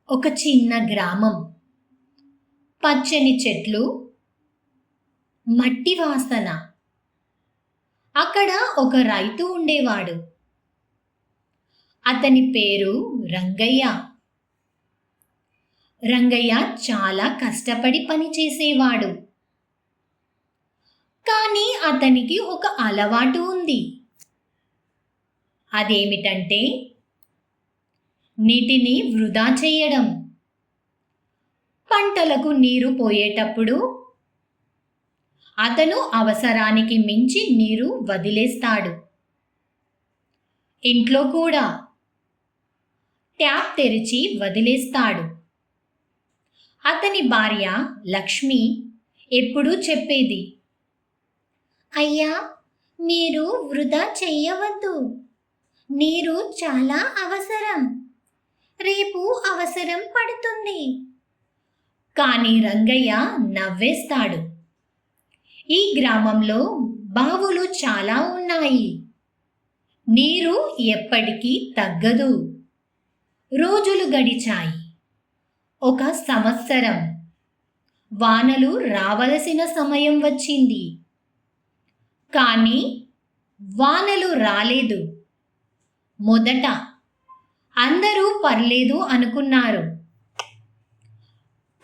ఒక చిన్న గ్రామం. పచ్చని చెట్లు, మట్టి వాసన. అక్కడ ఒక రైతు ఉండేవాడు. అతని పేరు రంగయ్య. రంగయ్య చాలా కష్టపడి పనిచేసేవాడు. కానీ అతనికి ఒక అలవాటు ఉంది. అదేమిటంటే నీటిని వృధా చేయడం. పంటలకు నీరు పోయేటప్పుడు అతను అవసరానికి మించి నీరు వదిలేస్తాడు. ఇంట్లో కూడా ట్యాప్ తెరిచి వదిలేస్తాడు. అతని భార్య లక్ష్మి ఎప్పుడూ చెప్పేది, అయ్యా, మీరు వృధా చెయ్యవద్దు. నీరు చాలా అవసరం. రేపు అవసరం పడుతుంది. కానీ రంగయ్య నవ్వేస్తాడు. ఈ గ్రామంలో బావులు చాలా ఉన్నాయి. నీరు ఎప్పటికీ తగ్గదు. రోజులు గడిచాయి. ఒక సంవత్సరం. వానలు రావలసిన సమయం వచ్చింది. కానీ వానలు రాలేదు. మొదట అందరూ పర్లేదు అనుకున్నారు.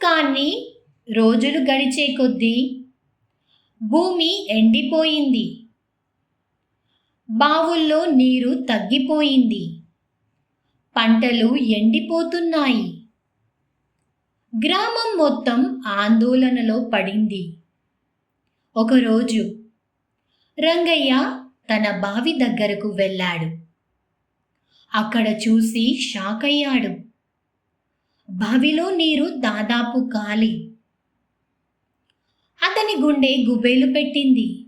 కానీ రోజులు గడిచే కొద్దీ భూమి ఎండిపోయింది. బావుల్లో నీరు తగ్గిపోయింది. పంటలు ఎండిపోతున్నాయి. గ్రామం మొత్తం ఆందోళనలో పడింది. ఒకరోజు రంగయ్య తన బావి దగ్గరకు వెళ్ళాడు. అక్కడ చూసి షాక్ అయ్యాడు. బావిలో నీరు దాదాపు ఖాళీ. అతని గుండె గుబేలు పెట్టింది.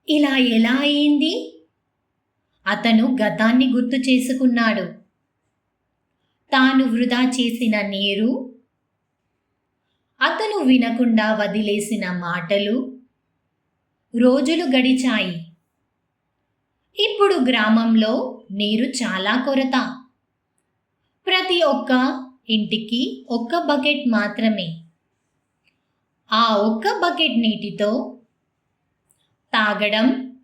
ఇలా ఎలా అయింది? అతను గతాన్ని గుర్తు చేసుకున్నాడు. తాను వృధా చేసిన నీరు, అతను వినకుండా వదిలేసిన మాటలు. రోజులు గడిచాయి. ఇప్పుడు గ్రామంలో నీరు చాలా కొరత. ప్రతి ఒక్క ఇంటికి ఒక్క బకెట్ మాత్రమే. ఆ ఒక్క బకెట్ నీటితో తాగడం,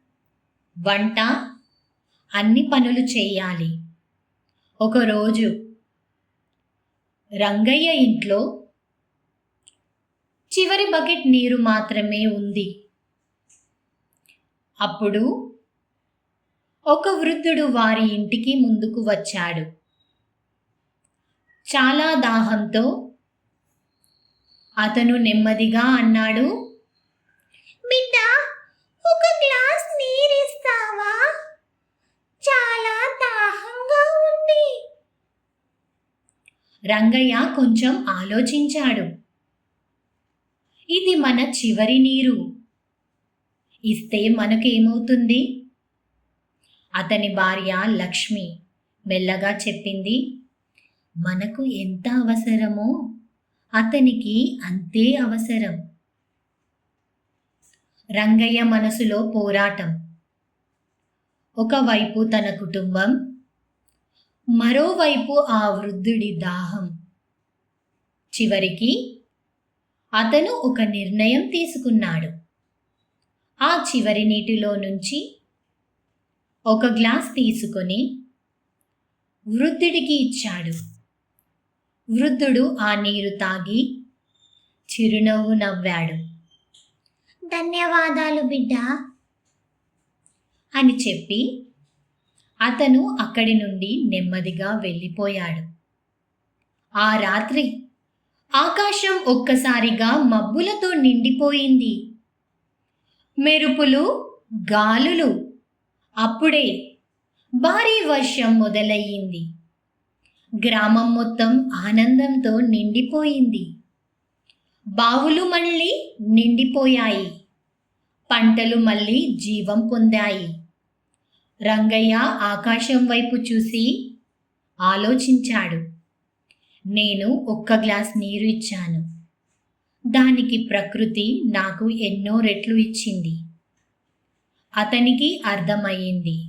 వంట, అన్ని పనులు చేయాలి. ఒకరోజు రంగయ్య ఇంట్లో చివరి బకెట్ నీరు మాత్రమే ఉంది. అప్పుడు ఒక వృద్ధుడు వారి ఇంటికి ముందుకు వచ్చాడు. చాలా దాహంతో అతను నెమ్మదిగా అన్నాడు, బిడ్డా, ఒక గ్లాస్ నీరిస్తావా? చాలా దాహంగా ఉంది. రంగయ్య కొంచెం ఆలోచించాడు. ఇది మన చివరి నీరు. ఇస్తే మనకేమవుతుంది? అతని భార్య లక్ష్మి మెల్లగా చెప్పింది, మనకు ఎంత అవసరమో అతనికి అంతే అవసరం. రంగయ్య మనసులో పోరాటం. ఒకవైపు తన కుటుంబం, మరోవైపు ఆ వృద్ధుడి దాహం. చివరికి అతను ఒక నిర్ణయం తీసుకున్నాడు. ఆ చివరి నీటిలో నుంచి ఒక గ్లాస్ తీసుకొని వృద్ధుడికి ఇచ్చాడు. వృద్ధుడు ఆ నీరు తాగి చిరునవ్వు నవ్వాడు. ధన్యవాదాలు బిడ్డా అని చెప్పి అతను అక్కడి నుండి నెమ్మదిగా వెళ్ళిపోయాడు. ఆ రాత్రి ఆకాశం ఒక్కసారిగా మబ్బులతో నిండిపోయింది. మెరుపులు, గాలులు. అప్పుడే భారీ వర్షం మొదలయ్యింది. గ్రామం మొత్తం ఆనందంతో నిండిపోయింది. బావులు మళ్ళీ నిండిపోయాయి. పంటలు మళ్ళీ జీవం పొందాయి. రంగయ్య ఆకాశం వైపు చూసి ఆలోచించాడు. నేను ఒక్క గ్లాస్ నీరు ఇచ్చాను. దానికి ప్రకృతి నాకు ఎన్నో రెట్లు ఇచ్చింది. అతనికి అర్థమయ్యింది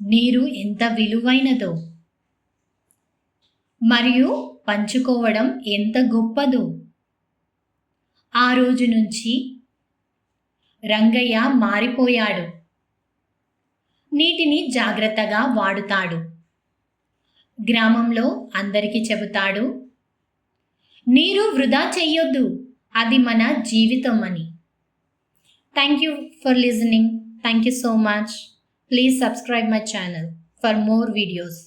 నీరు ఎంత విలువైనదో. మరియు పంచుకోవడం ఎంత గొప్పదో. ఆ రోజు నుంచి రంగయ్య మారిపోయాడు. నీటిని జాగ్రత్తగా వాడుతాడు. గ్రామంలో అందరికీ చెబుతాడు, నీరు వృధా చెయ్యొద్దు, అది మన జీవితం అని. Thank you for listening. Thank you so much. Please subscribe my channel for more videos.